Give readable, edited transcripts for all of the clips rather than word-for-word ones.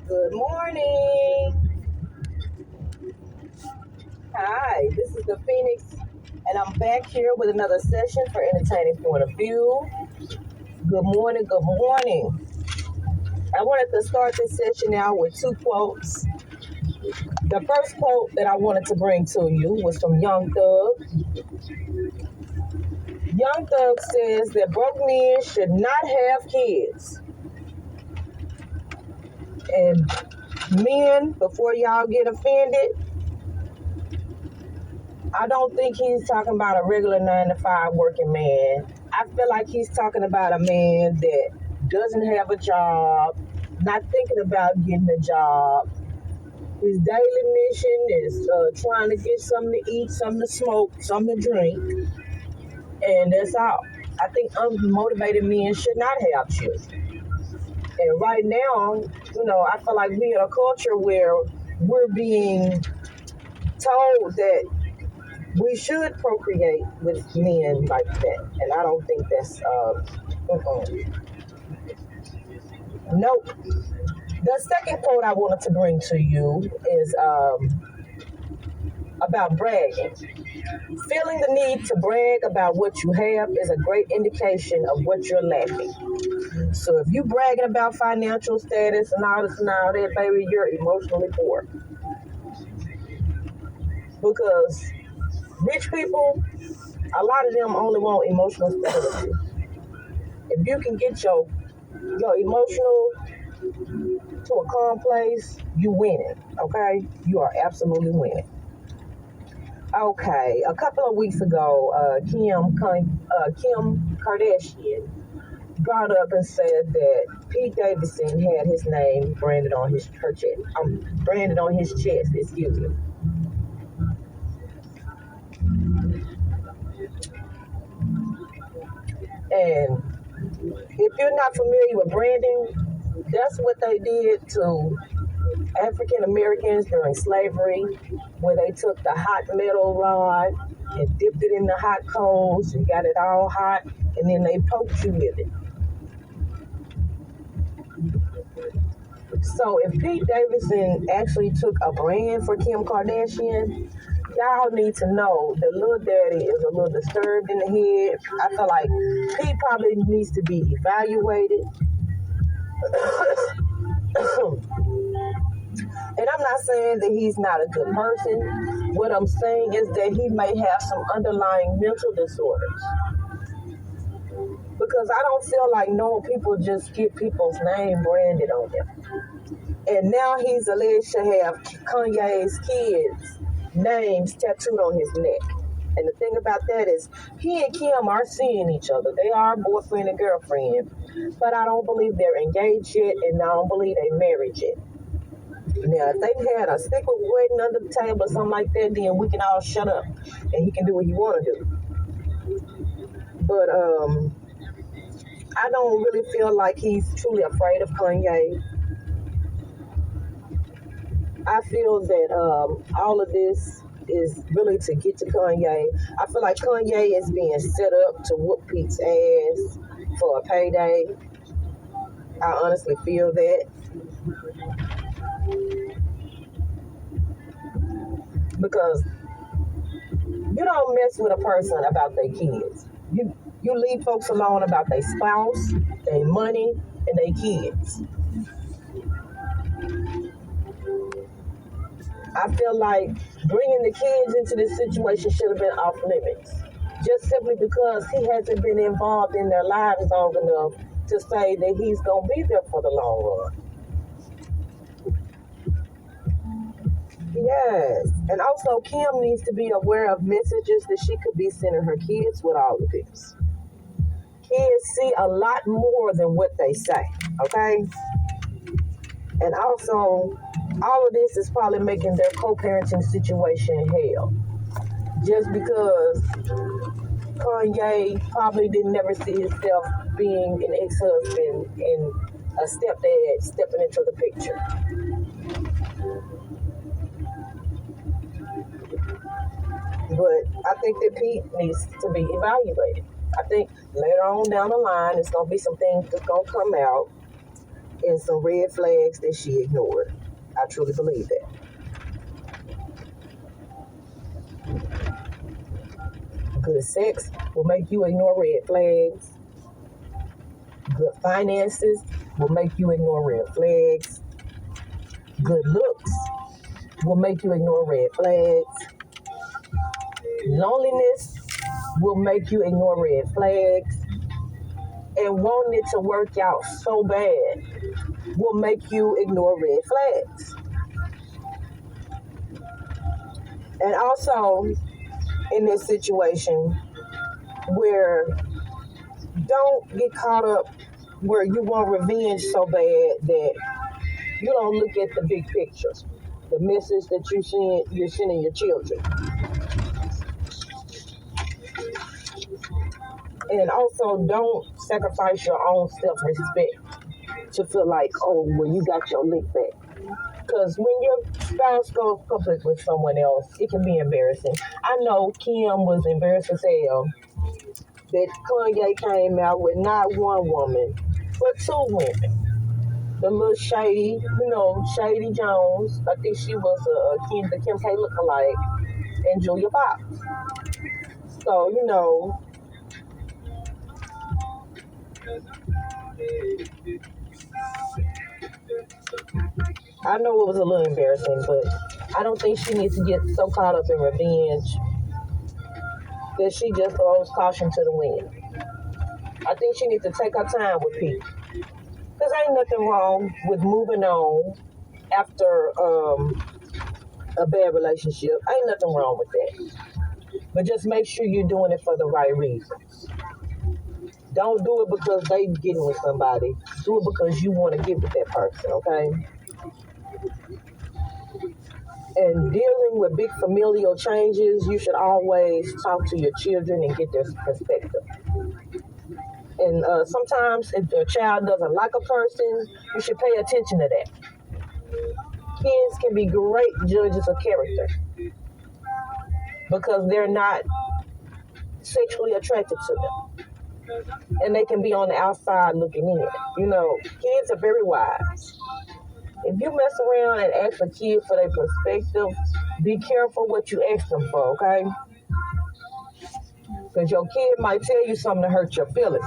Good morning. Hi, this is the Phoenix, and I'm back here with another session for Entertaining Point of View. Good morning, good morning. I wanted to start this session out with two quotes. The first quote that I wanted to bring to you was from Young Thug. Young Thug says that broke men should not have kids. And men, before y'all get offended, I don't think he's talking about a regular 9 to 5 working man. I feel like he's talking about a man that doesn't have a job, not thinking about getting a job. His daily mission is trying to get something to eat, something to smoke, something to drink, and that's all. I think unmotivated men should not have children. And right now, I feel like we're in a culture where we're being told that we should procreate with men like that, and I don't think that's nope. The second quote I wanted to bring to you is about bragging. Feeling the need to brag about what you have is a great indication of what you're lacking. So if you bragging about financial status and all this and all that, baby, you're emotionally poor. Because rich people, a lot of them only want emotional stability. If you can get your emotional to a calm place, you winning. Okay, you are absolutely winning. Okay, a couple of weeks ago, Kim Kardashian brought up and said that Pete Davidson had his name branded on his chest. Branded on his chest. Excuse me. And if you're not familiar with branding, that's what they did to African Americans during slavery, where they took the hot metal rod and dipped it in the hot coals and got it all hot, and then they poked you with it. So if Pete Davidson actually took a brand for Kim Kardashian, y'all need to know that Lil Daddy is a little disturbed in the head. I feel like Pete probably needs to be evaluated. And I'm not saying that he's not a good person. What I'm saying is that he may have some underlying mental disorders. Because I don't feel like normal people just get people's name branded on them. And now he's alleged to have Kanye's kids' names tattooed on his neck. And the thing about that is, he and Kim are seeing each other. They are boyfriend and girlfriend. But I don't believe they're engaged yet, and I don't believe they're married yet. Now, if they had a secret wedding under the table or something like that, then we can all shut up and he can do what he want to do. But I don't really feel like he's truly afraid of Kanye. I feel that all of this is really to get to Kanye. I feel like Kanye is being set up to whoop Pete's ass for a payday. I honestly feel that. Because you don't mess with a person about their kids. You leave folks alone about their spouse, their money, and their kids. I feel like bringing the kids into this situation should have been off limits. Just simply because he hasn't been involved in their lives long enough to say that he's going to be there for the long run. Yes. And also, Kim needs to be aware of messages that she could be sending her kids with all of this. Kids see a lot more than what they say, okay? And also, all of this is probably making their co-parenting situation hell. Just because Kanye probably didn't never see himself being an ex-husband and a stepdad stepping into the picture. But I think that Pete needs to be evaluated. I think later on down the line, it's going to be some things that's going to come out. and some red flags that she ignored. I truly believe that. Good sex will make you ignore red flags. Good finances will make you ignore red flags. Good looks will make you ignore red flags. Loneliness will make you ignore red flags. And wanting it to work out so bad will make you ignore red flags. And also, in this situation, where don't get caught up where you want revenge so bad that you don't look at the big picture, the message that you're sending your children. And also, don't sacrifice your own self-respect to feel like, oh, well, you got your lick back. Because when your spouse goes public with someone else, it can be embarrassing. I know Kim was embarrassed as hell that Kanye came out with not one woman, but two women. The little Shady, Shady Jones. I think she was the Kim K lookalike, and Julia Fox. So, I know it was a little embarrassing, but I don't think she needs to get so caught up in revenge that she just throws caution to the wind. I think she needs to take her time with people. Because ain't nothing wrong with moving on after a bad relationship. Ain't nothing wrong with that. But just make sure you're doing it for the right reasons. Don't do it because they getting with somebody. Do it because you want to get with that person, okay? And dealing with big familial changes, you should always talk to your children and get their perspective. And sometimes if your child doesn't like a person, you should pay attention to that. Kids can be great judges of character because they're not sexually attracted to them. And they can be on the outside looking in. Kids are very wise. If you mess around and ask a kid for their perspective, be careful what you ask them for, okay? Because your kid might tell you something to hurt your feelings.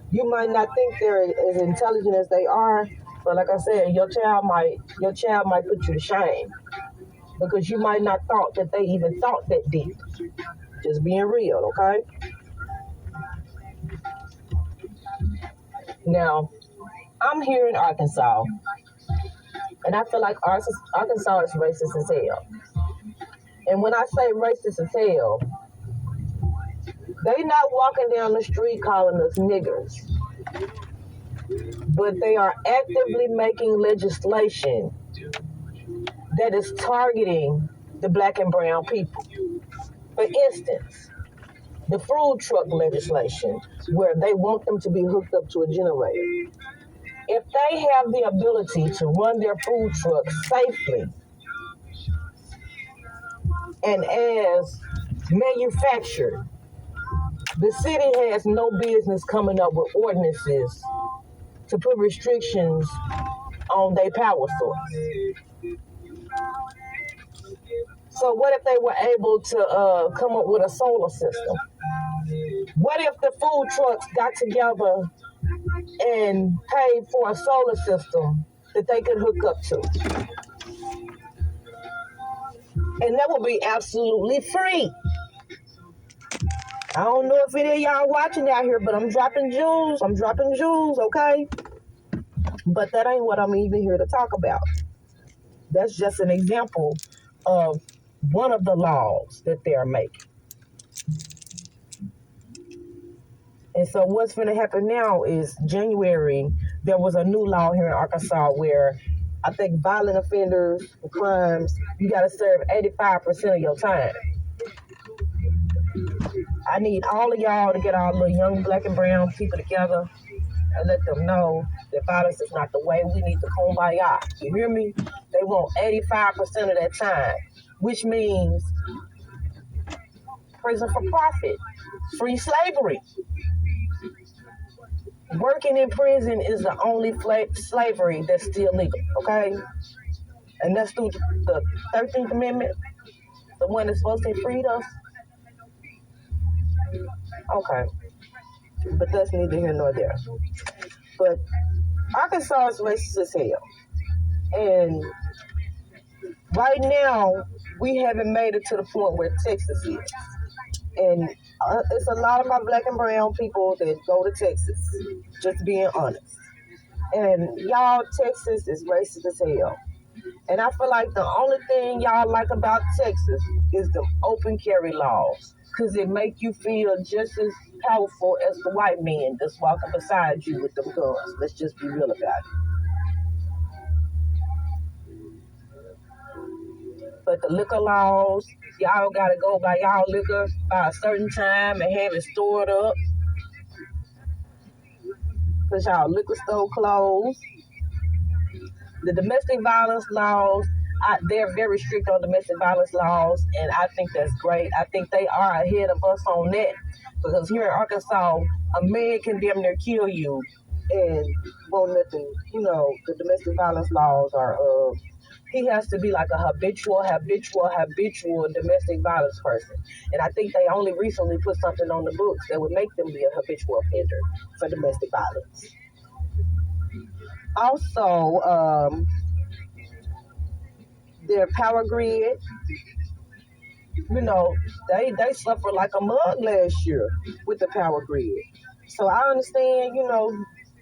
You might not think they're as intelligent as they are, but like I said, your child might put you to shame because you might not thought that they even thought that deep. Just being real, okay? Now, I'm here in Arkansas, and I feel like Arkansas is racist as hell. And when I say racist as hell, they not walking down the street calling us niggers, but they are actively making legislation that is targeting the black and brown people. For instance, the food truck legislation, where they want them to be hooked up to a generator. If they have the ability to run their food truck safely and as manufactured, the city has no business coming up with ordinances to put restrictions on their power source. So what if they were able to come up with a solar system? What if the food trucks got together and paid for a solar system that they could hook up to? And that would be absolutely free. I don't know if any of y'all watching out here, but I'm dropping jewels. Okay? But that ain't what I'm even here to talk about. That's just an example of one of the laws that they're making. And so what's going to happen now is January, there was a new law here in Arkansas where I think violent offenders for crimes, you got to serve 85% of your time. I need all of y'all to get our little young black and brown people together and let them know that violence is not the way. We need to kumbaya. You hear me? They want 85% of that time, which means prison for profit, free slavery. Working in prison is the only slavery that's still legal, okay? And that's through the 13th Amendment, the one that's supposed to free us. Okay, but that's neither here nor there. But Arkansas is racist as hell. And right now, we haven't made it to the point where Texas is. And it's a lot of my black and brown people that go to Texas, just being honest. And y'all, Texas is racist as hell. And I feel like the only thing y'all like about Texas is the open carry laws. Because it make you feel just as powerful as the white man that's walking beside you with them guns. Let's just be real about it. But the liquor laws, y'all gotta go buy y'all liquor by a certain time and have it stored up. Because y'all liquor store closed. The domestic violence laws, they're very strict on domestic violence laws, and I think that's great. I think they are ahead of us on that. Because here in Arkansas, a man can damn near kill you and won't nothing. You know, the domestic violence laws are he has to be like a habitual domestic violence person. And I think they only recently put something on the books that would make them be a habitual offender for domestic violence. Also, their power grid, you know, they suffered like a mug last year with the power grid. So I understand, you know,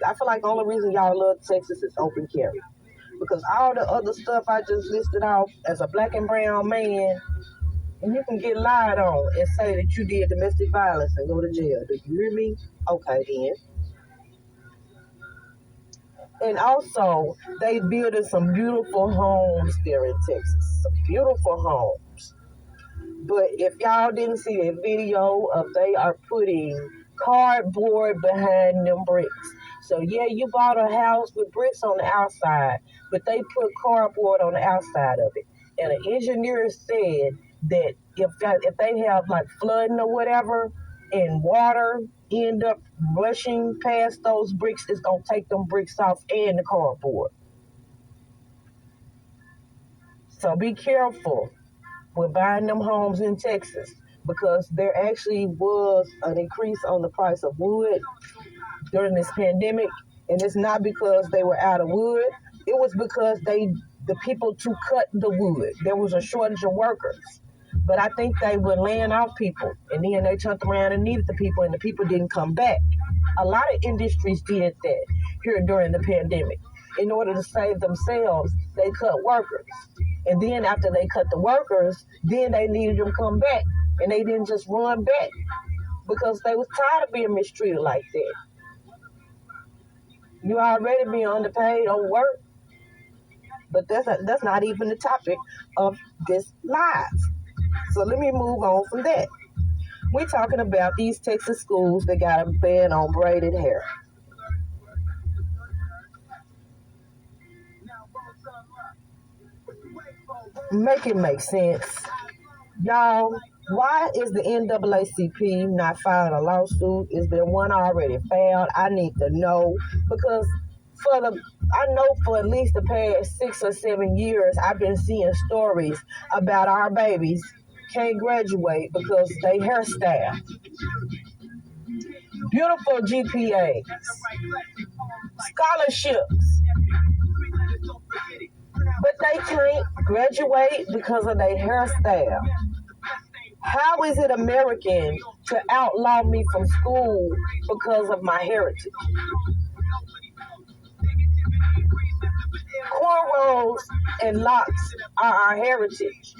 I feel like the only reason y'all love Texas is open carry. Because all the other stuff I just listed off as a black and brown man, and you can get lied on and say that you did domestic violence and go to jail. Do you hear me? Okay, then. And also, they building some beautiful homes there in Texas. Some beautiful homes. But if y'all didn't see that video of they are putting cardboard behind them bricks. So yeah, you bought a house with bricks on the outside, but they put cardboard on the outside of it. And an engineer said that if they have like flooding or whatever, and water end up rushing past those bricks, it's gonna take them bricks off and the cardboard. So be careful with buying them homes in Texas, because there actually was an increase on the price of wood during this pandemic, and it's not because they were out of wood. It was because the people to cut the wood, there was a shortage of workers. But I think they were laying off people, and then they turned around and needed the people, and the people didn't come back. A lot of industries did that here during the pandemic. In order to save themselves, they cut workers. And then after they cut the workers, then they needed them to come back. And they didn't just run back because they was tired of being mistreated like that. You already being underpaid on work. But that's not even the topic of this live. So let me move on from that. We're talking about these Texas schools that got a ban on braided hair. Make it make sense. Y'all, why is the NAACP not filing a lawsuit? Is there one already filed? I need to know, because I know for at least the past 6 or 7 years, I've been seeing stories about our babies can't graduate because they hairstyle. Beautiful GPAs, scholarships, but they can't graduate because of their hairstyle. How is it American to outlaw me from school because of my heritage? Cornrows and locks are our heritage.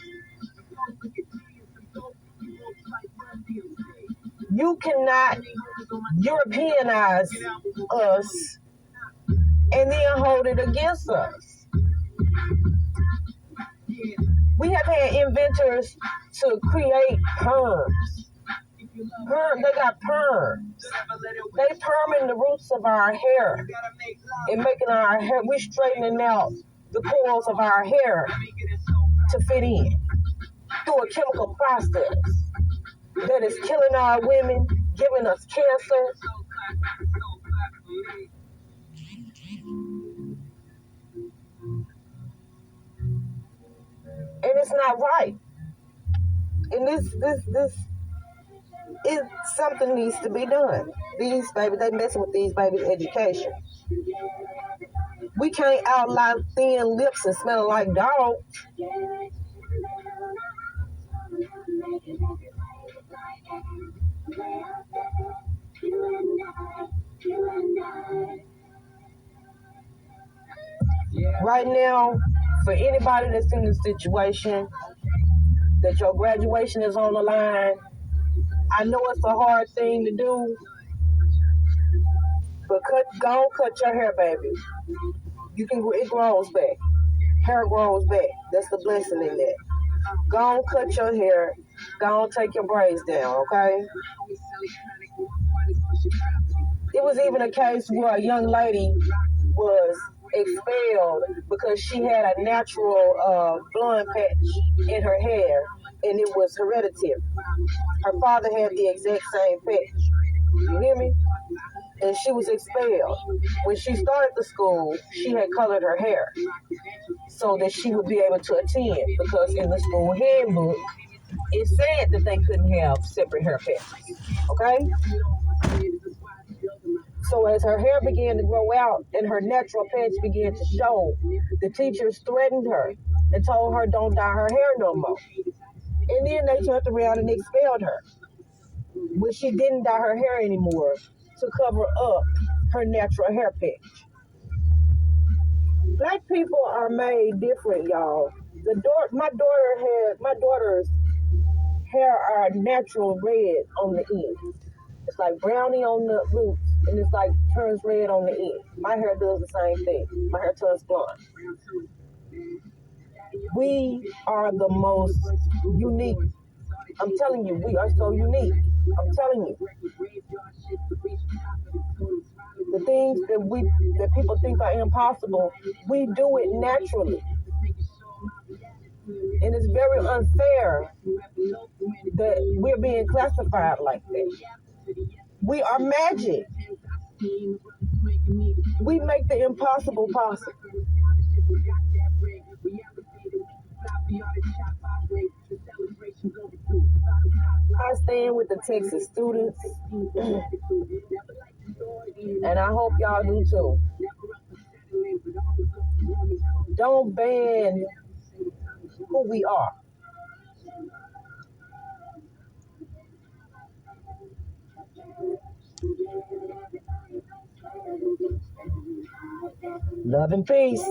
You cannot Europeanize us and then hold it against us. We have had inventors to create perms. They got perms. They perming the roots of our hair and making our hair. We straightening out the coils of our hair to fit in through a chemical process that is killing our women, giving us cancer. and it's not right. And this is something needs to be done. These babies, they messing with these babies' education. We can't outline thin lips and smelling like dog. Right now, for anybody that's in this situation, that your graduation is on the line, I know it's a hard thing to do, but go cut your hair, baby. It grows back. Hair grows back. That's the blessing in that. Go cut your hair. Go take your braids down, okay? It was even a case where a young lady was expelled because she had a natural blonde patch in her hair, and it was hereditary. Her father had the exact same patch. You hear me? And she was expelled. When she started the school, she had colored her hair so that she would be able to attend, because in the school handbook, it said that they couldn't have separate hair patches. Okay? So as her hair began to grow out and her natural patch began to show, the teachers threatened her and told her don't dye her hair no more. And then they turned around and expelled her when she didn't dye her hair anymore to cover up her natural hair patch. Black people are made different, y'all. My daughter's hair are natural red on the end. It's like brownie on the roots, and it's like turns red on the end. My hair does the same thing. My hair turns blonde. We are the most unique. I'm telling you, we are so unique. I'm telling you. The things that people think are impossible, we do it naturally. And it's very unfair that we're being classified like that. We are magic. We make the impossible possible. I stand with the Texas students, and I hope y'all do too. Don't ban who we are. Love and peace.